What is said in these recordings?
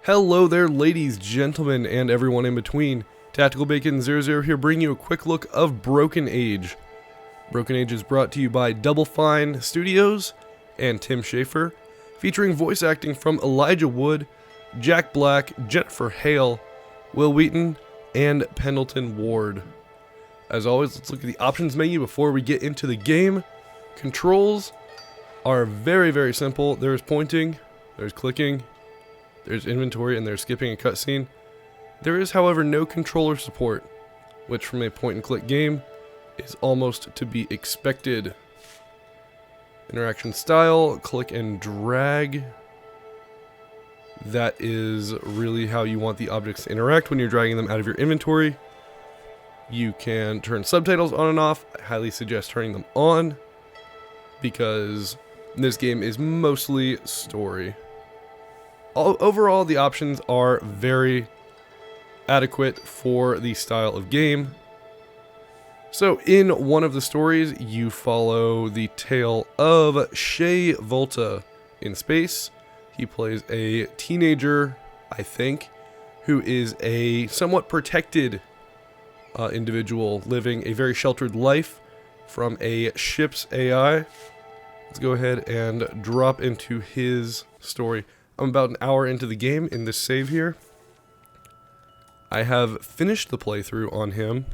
Hello there, ladies, gentlemen, and everyone in between. Tactical Bacon 00 here, bringing you a quick look of Broken Age. Broken Age is brought to you by Double Fine Studios and Tim Schafer, featuring voice acting from Elijah Wood, Jack Black, Jennifer Hale, Will Wheaton, and Pendleton Ward. As always, let's look at the options menu before we get into the game. Controls are very, very simple. There's pointing, there's clicking, there's inventory, and there's skipping a cutscene. There is, however, no controller support, which from a point-and-click game is almost to be expected. Interaction style, click and drag. That is really how you want the objects to interact when you're dragging them out of your inventory. You can turn subtitles on and off. I highly suggest turning them on, because this game is mostly story. Overall, the options are very adequate for the style of game. So, in one of the stories, you follow the tale of Shay Volta in space. He plays a teenager, I think, who is a somewhat protected individual living a very sheltered life from a ship's AI. Let's go ahead and drop into his story. I'm about an hour into the game in this save here. I have finished the playthrough on him,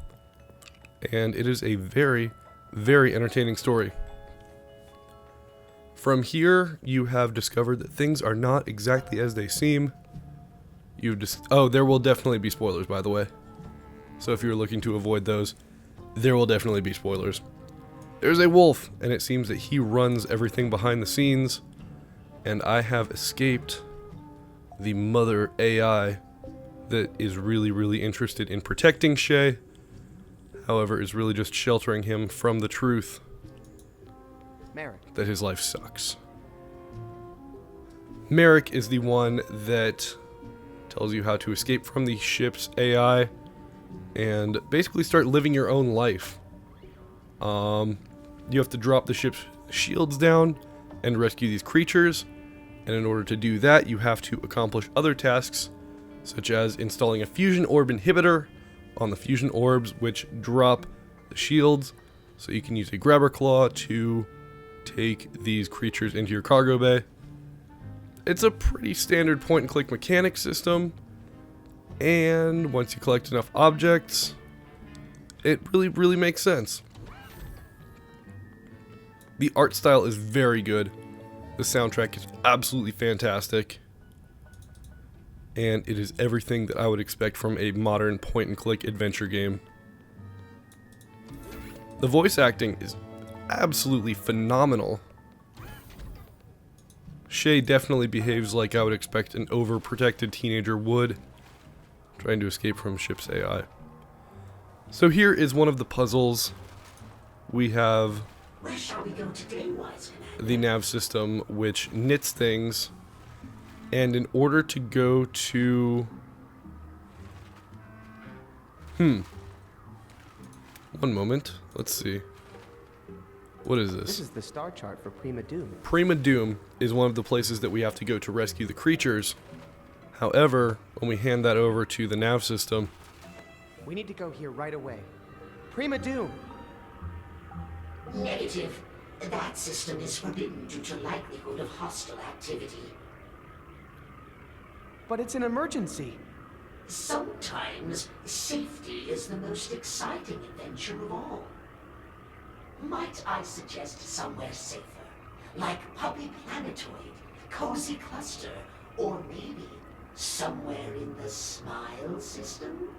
and it is a very, very entertaining story. From here, you have discovered that things are not exactly as they seem. Oh, there will definitely be spoilers, by the way. So if you're looking to avoid those, there will definitely be spoilers. There's a wolf, and it seems that he runs everything behind the scenes. And I have escaped the mother AI that is really, really interested in protecting Shay. However, is really just sheltering him from the truth that his life sucks. Merrick is the one that tells you how to escape from the ship's AI and basically start living your own life. You have to drop the ship's shields down and rescue these creatures, and in order to do that, you have to accomplish other tasks, such as installing a fusion orb inhibitor on the fusion orbs, which drop the shields, so you can use a grabber claw to take these creatures into your cargo bay. It's a pretty standard point-and-click mechanic system, and once you collect enough objects, it really, really makes sense. The art style is very good. The soundtrack is absolutely fantastic. And it is everything that I would expect from a modern point-and-click adventure game. The voice acting is absolutely phenomenal. Shay definitely behaves like I would expect an overprotected teenager would, trying to escape from ship's AI. So here is one of the puzzles. We have where shall we go today, wise commander? The nav system, which knits things, and in order to go to... One moment. Let's see. What is this? This is the star chart for Prima Doom. Prima Doom is one of the places that we have to go to rescue the creatures. However, when we hand that over to the nav system... We need to go here right away. Prima Doom! Negative. That system is forbidden due to likelihood of hostile activity. But it's an emergency. Sometimes safety is the most exciting adventure of all. Might I suggest somewhere safer, like Puppy Planetoid, Cozy Cluster, or maybe somewhere in the Smile system?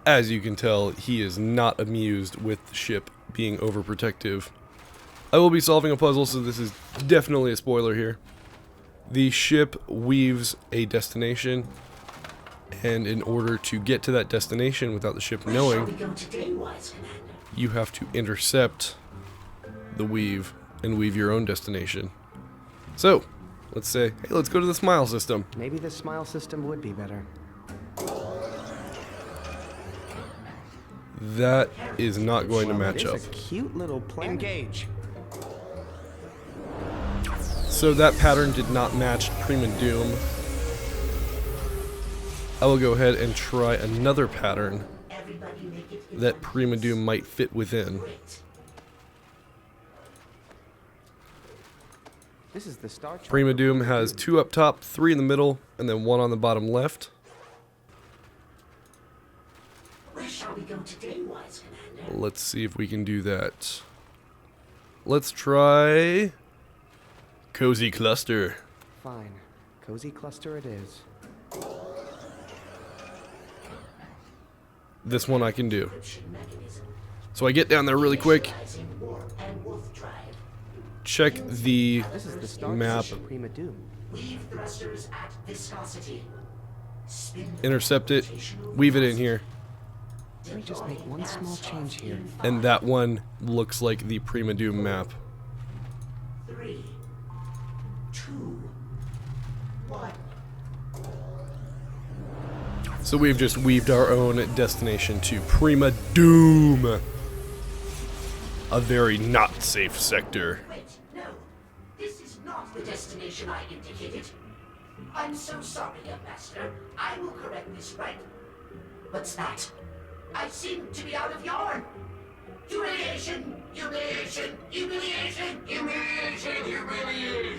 As you can tell, he is not amused with the ship being overprotective. I will be solving a puzzle, so this is definitely a spoiler here. The ship weaves a destination, and in order to get to that destination without the ship knowing, where shall we go today, wise commander? You have to intercept the weave and weave your own destination. So, let's say, hey, let's go to the Smile system. Maybe the Smile system would be better. That is not going to match up. It's a cute little planet. Engage. So that pattern did not match Prima Doom. I will go ahead and try another pattern that Prima Doom might fit within. This is the star chart. Prima Doom has 2 up top, 3 in the middle, and then 1 on the bottom left. Where shall we go today, wise commander? Let's see if we can do that. Let's try Cozy Cluster. Fine. Cozy cluster it is. This one I can do. Encryption mechanism. So I get down there really quick, Initializing warp and wolf drive. check the This is the star map, chart for Prima Doom. Weave thrusters at viscosity. Spin intercept it, weave it in here, Let me just make one small change here. and that one looks like the Prima Doom map. 3, 2, 1. So we've just weaved our own destination to Prima Doom. A very not safe sector. Wait, no. This is not the destination I indicated. I'm so sorry, young master. I will correct this right. What's that? I seem to be out of yarn. Humiliation! Humiliation! Humiliation! Humiliation! Humiliation!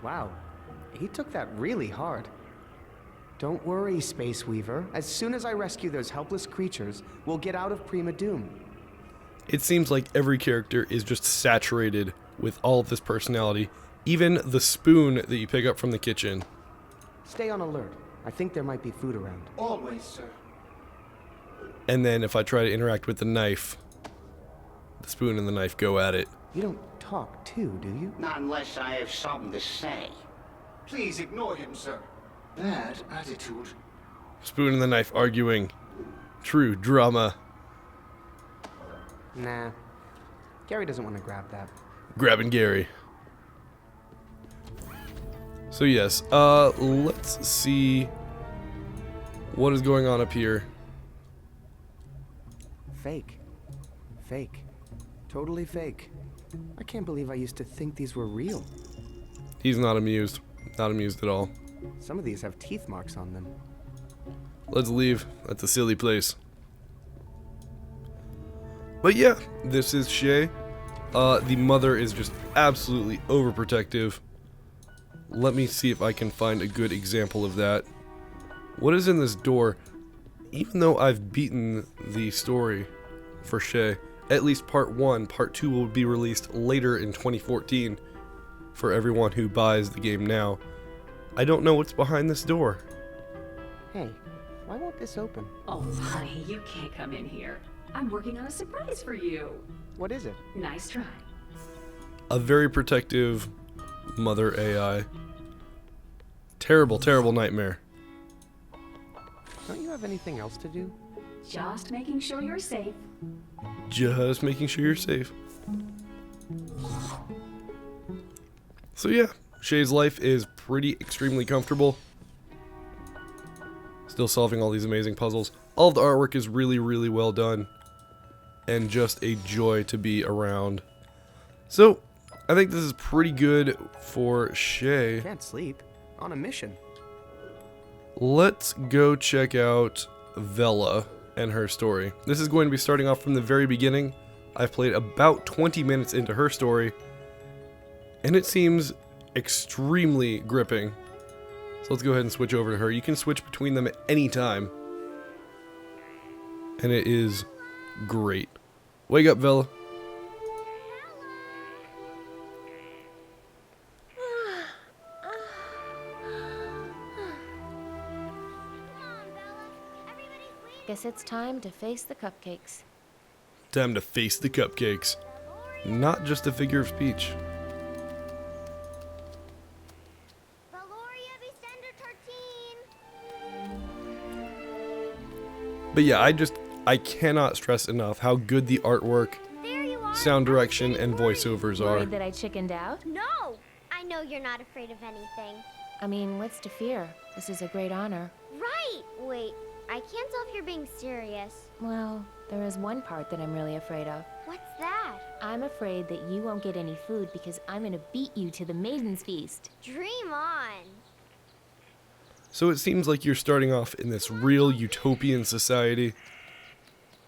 Wow. He took that really hard. Don't worry, Space Weaver. As soon as I rescue those helpless creatures, we'll get out of Prima Doom. It seems like every character is just saturated with all of this personality. Even the spoon that you pick up from the kitchen. Stay on alert. I think there might be food around. Always, sir. And then if I try to interact with the knife, the spoon and the knife go at it. You don't talk too, do you? Not unless I have something to say. Please ignore him, sir. Bad attitude. Spoon and the knife arguing. True drama. Nah. Gary doesn't want to grab that. Grabbing Gary. So yes, let's see what is going on up here. Fake. Fake. Totally fake. I can't believe I used to think these were real. He's not amused. Not amused at all. Some of these have teeth marks on them. Let's leave. That's a silly place. But yeah, this is Shay. The mother is just absolutely overprotective. Let me see if I can find a good example of that. What is in this door? Even though I've beaten the story for Shay, at least part 1, part 2 will be released later in 2014 for everyone who buys the game now. I don't know what's behind this door. Hey, why won't this open? Oh, honey, you can't come in here. I'm working on a surprise for you. What is it? Nice try. A very protective mother AI. Terrible, terrible nightmare. Don't you have anything else to do? Just making sure you're safe. Just making sure you're safe. So yeah, Shay's life is pretty extremely comfortable. Still solving all these amazing puzzles. All of the artwork is really, really well done. And just a joy to be around. So, I think this is pretty good for Shay. Can't sleep. On a mission. Let's go check out Vella and her story. This is going to be starting off from the very beginning. I've played about 20 minutes into her story, and it seems extremely gripping. So let's go ahead and switch over to her. You can switch between them at any time, and it is great. Wake up, Vella. Guess it's time to face the cupcakes. Time to face the cupcakes. Not just a figure of speech. But yeah, I cannot stress enough how good the artwork, sound direction, and voiceovers are. Worried that I chickened out? No! I know you're not afraid of anything. I mean, what's to fear? This is a great honor. Right! Wait, I can't tell if you're being serious. Well, there is one part that I'm really afraid of. What's that? that? I'm afraid that you won't get any food because I'm gonna beat you to the Maiden's Feast. Dream on. So it seems like you're starting off in this real utopian society.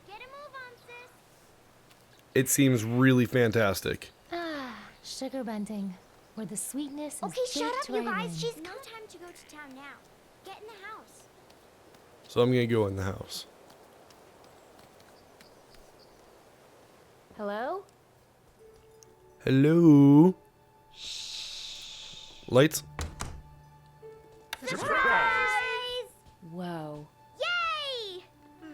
Get a move on, sis. It seems really fantastic. Ah, sugar bunting, where the sweetness is Okay, shut baked up, you right guys. in. She's no time to go to town now. Get in the house. So I'm gonna go in the house. Hello? Hello? Lights? Surprise! Whoa. Yay!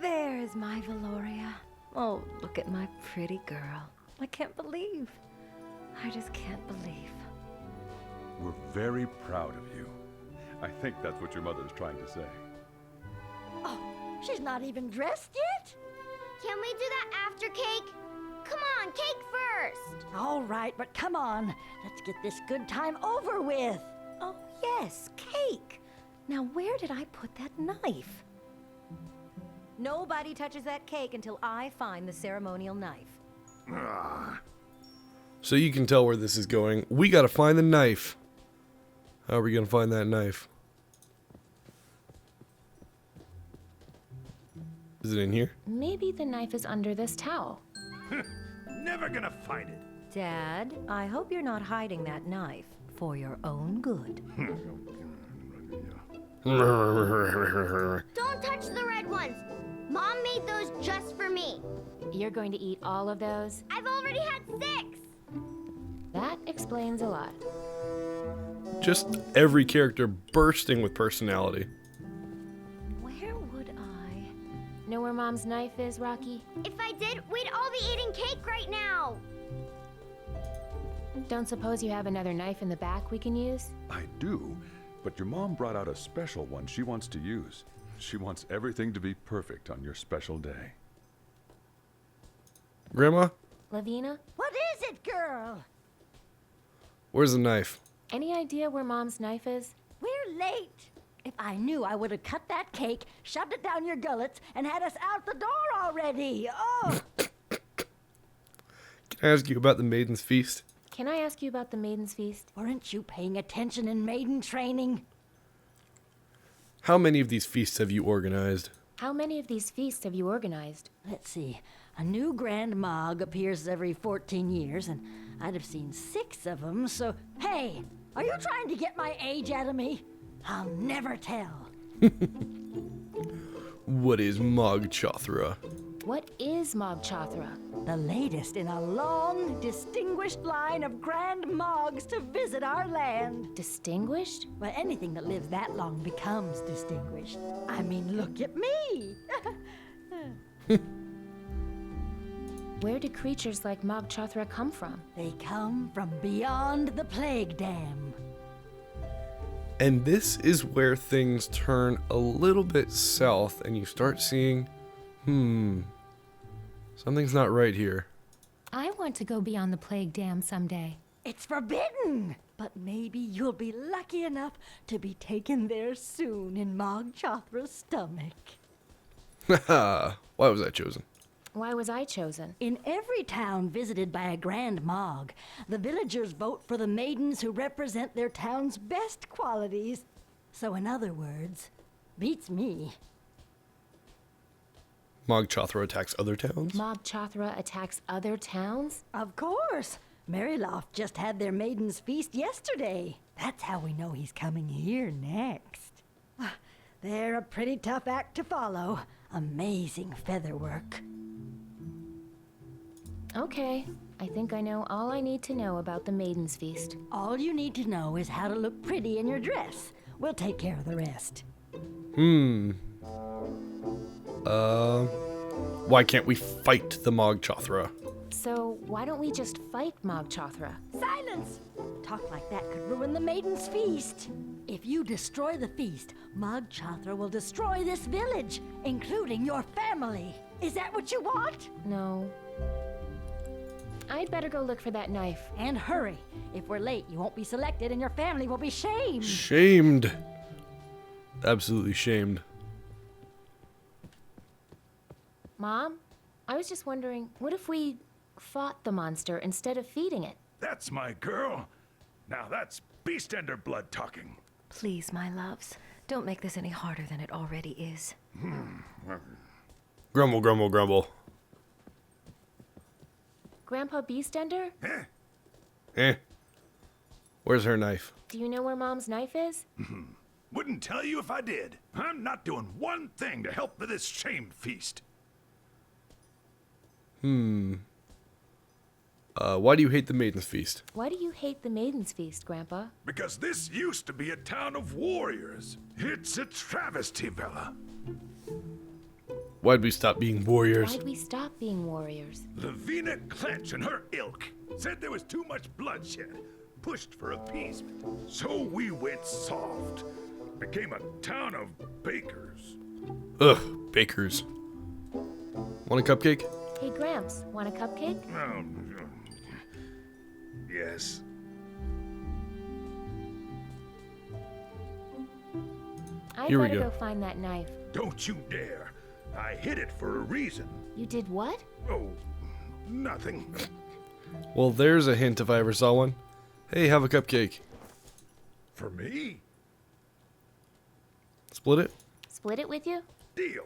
There's my Valoria. Oh, look at my pretty girl. I can't believe. I just can't believe. We're very proud of you. I think that's what your mother's trying to say. Oh, she's not even dressed yet? Can we do that after cake? Come on, cake first. All right, but come on. Let's get this good time over with. Oh, yes, cake. Now, where did I put that knife? Nobody touches that cake until I find the ceremonial knife. So you can tell where this is going. We gotta find the knife. How are we gonna find that knife? Is it in here? Maybe the knife is under this towel. Never gonna find it. Dad, I hope you're not hiding that knife for your own good. Don't touch the red ones. Mom made those just for me. You're going to eat all of those? I've already had 6. That explains a lot. Just every character bursting with personality. Where would I... Know where Mom's knife is, Rocky? If I did, we'd all be eating cake right now. Don't suppose you have another knife in the back we can use? I do, but your mom brought out a special one she wants to use. She wants everything to be perfect on your special day. Grandma, Lavina? What is it, girl? where's the knife? Any idea where Mom's knife is? We're late. If I knew, I would have cut that cake, shoved it down your gullets, and had us out the door already. Oh! Can I ask you about the Maiden's Feast? Can I ask you about the Maiden's Feast? Weren't you paying attention in maiden training? How many of these feasts have you organized? How many of these feasts have you organized? Let's see. A new Grand Mog appears every 14 years, and I'd have seen 6 of them, so... Hey! Are you trying to get my age out of me? I'll never tell. What is Mog Chothra? What is Mog Chothra? The latest in a long, distinguished line of Grand Mogs to visit our land. Distinguished? Well, anything that lives that long becomes distinguished. I mean, look at me! Where do creatures like Mog Chothra come from? They come from beyond the plague dam. And this is where things turn a little bit south and you start seeing, something's not right here. I want to go beyond the plague dam someday. It's forbidden! But maybe you'll be lucky enough to be taken there soon in Mog Chothra's stomach. Haha, why was I chosen? Why was I chosen? In every town visited by a Grand Mog, the villagers vote for the maidens who represent their town's best qualities. So in other words, beats me. Mog Chothra attacks other towns? Mog Chothra attacks other towns? Of course! Maryloft just had their Maiden's Feast yesterday. That's how we know he's coming here next. They're a pretty tough act to follow. Amazing featherwork. Okay, I think I know all I need to know about the Maiden's Feast. All you need to know is how to look pretty in your dress. We'll take care of the rest. Why can't we fight the Mog Chothra? So why don't we just fight Mog Chothra? Silence! Talk like that could ruin the Maiden's Feast. If you destroy the feast, Mog Chothra will destroy this village, including your family. Is that what you want? No. I'd better go look for that knife. And hurry. If we're late, you won't be selected and your family will be shamed. Shamed. Absolutely shamed. Mom, I was just wondering, what if we fought the monster instead of feeding it. That's my girl. Now that's Beastender blood talking. Please, my loves, don't make this any harder than it already is. Grumble, grumble, grumble. Grandpa Beastender, Eh. Where's her knife? do you know where Mom's knife is? Wouldn't tell you if I did. I'm not doing one thing to help with this shame feast. Why do you hate the Maiden's Feast? Why do you hate the Maiden's Feast, Grandpa? Because this used to be a town of warriors. It's a travesty, Vella. Why'd we stop being warriors? Why'd we stop being warriors? Lavina Clench and her ilk said there was too much bloodshed, pushed for appeasement. So we went soft. Became a town of bakers. Ugh, bakers. Want a cupcake? Hey, Gramps, want a cupcake? Yes. I'd Here we better go. go find that knife. Don't you dare. I hid it for a reason. You did what? Oh, nothing. Well, there's a hint if I ever saw one. Hey, have a cupcake. For me? Split it? Split it with you? Deal.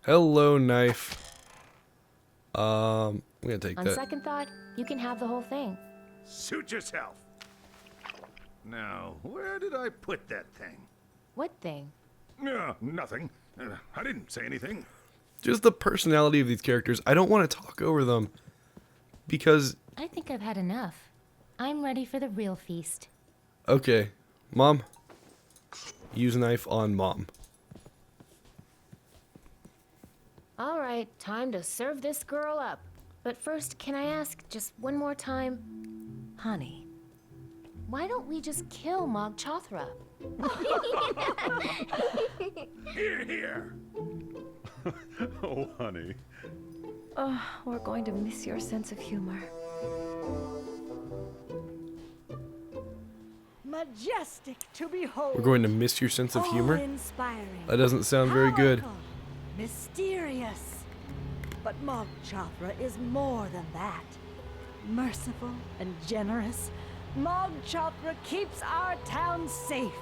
Hello, knife. I'm gonna take On that. second thought, you can have the whole thing. Suit yourself. Now, where did I put that thing? What thing? Nothing. I didn't say anything. Just the personality of these characters. I don't want to talk over them. Because, I think I've had enough. I'm ready for the real feast. okay, Mom. Use knife on Mom. All right, time to serve this girl up. But first, can I ask just one more time? Honey, why don't we just kill Mog Chothra? Here, here. Oh, honey. Oh, we're going to miss your sense of humor. Majestic to behold. We're going to miss your sense of humor? Awe-inspiring. That doesn't sound very good. Powerful, mysterious. But Mog Chothra is more than that. Merciful and generous, Mog Chothra keeps our town safe.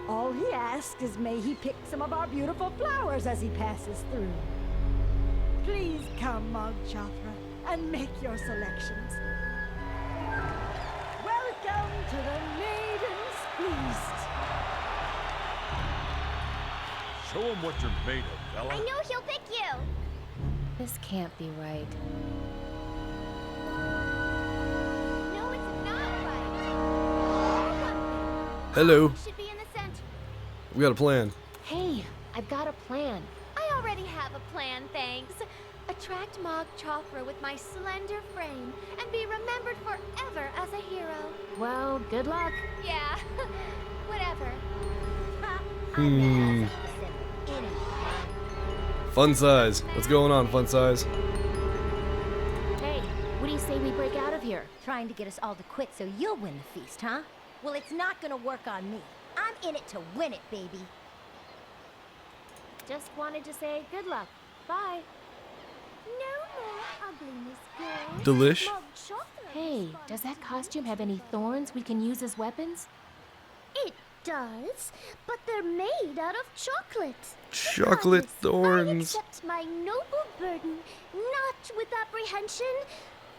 All he asks is may he pick some of our beautiful flowers as he passes through. Please come, Mog Chothra, and make your selections. Welcome to the Maiden's Feast. Show him what you're made of, Vella. I know he'll pick you. This can't be right. No, it's not right. Hello. Should be in the center. We got a plan. Hey, I've got a plan. I already have a plan, thanks. Attract Mog Chothra with my slender frame and be remembered forever as a hero. Well, good luck. Yeah, whatever. Fun size. What's going on, Fun size? Hey, what do you say we break out of here? Trying to get us all to quit so you'll win the feast, huh? Well, it's not gonna work on me. I'm in it to win it, baby. Just wanted to say good luck. Bye. No more ugliness, girls. Delish? Mog Chothra Hey, is does that responsible. costume have any thorns we can use as weapons? It does, but they're made out of chocolate. Chocolate Regardless, thorns. I accept my noble burden, not with apprehension,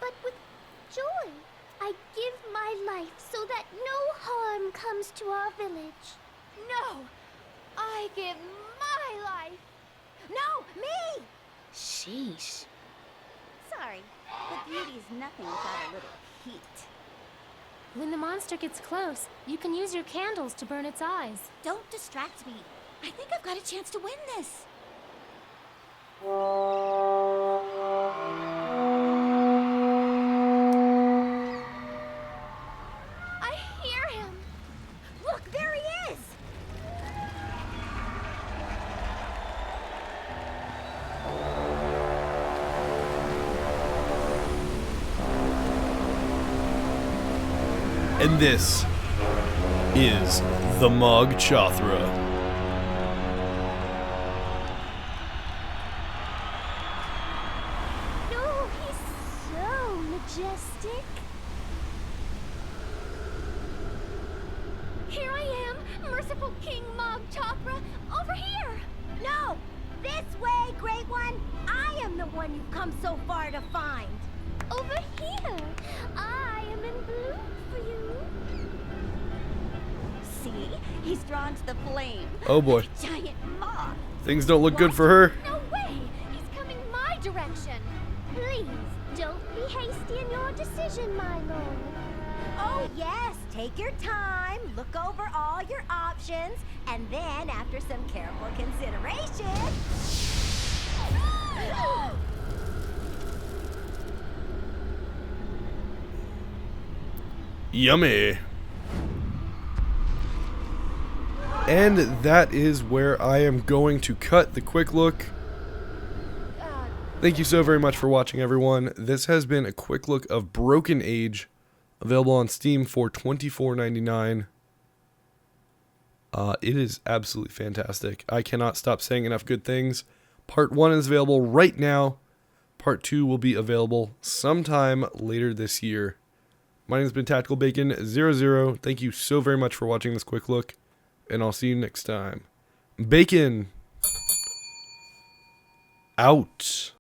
but with joy. I give my life so that no harm comes to our village. No, I give my life. No, me! Sheesh. Sorry, but beauty's nothing without a little heat. When the monster gets close, you can use your candles to burn its eyes. Don't distract me. I think I've got a chance to win this. I hear him. Look, there he is. And this is the Mog Chothra. majestic. Here I am, merciful King Mog Chopra, over here. No! This way, Great One! I am the one you've come so far to find. Over here. I am in bloom for you. See? He's drawn to the flame. Oh boy. Giant moth. Things don't look good for her. No way! He's coming my direction. Please, don't be hasty in your decision, my lord. Oh, yes. Take your time, look over all your options, and then, after some careful consideration... Yummy. And that is where I am going to cut the quick look. Thank you so very much for watching, everyone. This has been a quick look of Broken Age, available on Steam for $24.99. It is absolutely fantastic. I cannot stop saying enough good things. Part 1 is available right now. Part 2 will be available sometime later this year. My name has been Tactical Bacon 00. Thank you so very much for watching this quick look, and I'll see you next time. Bacon out.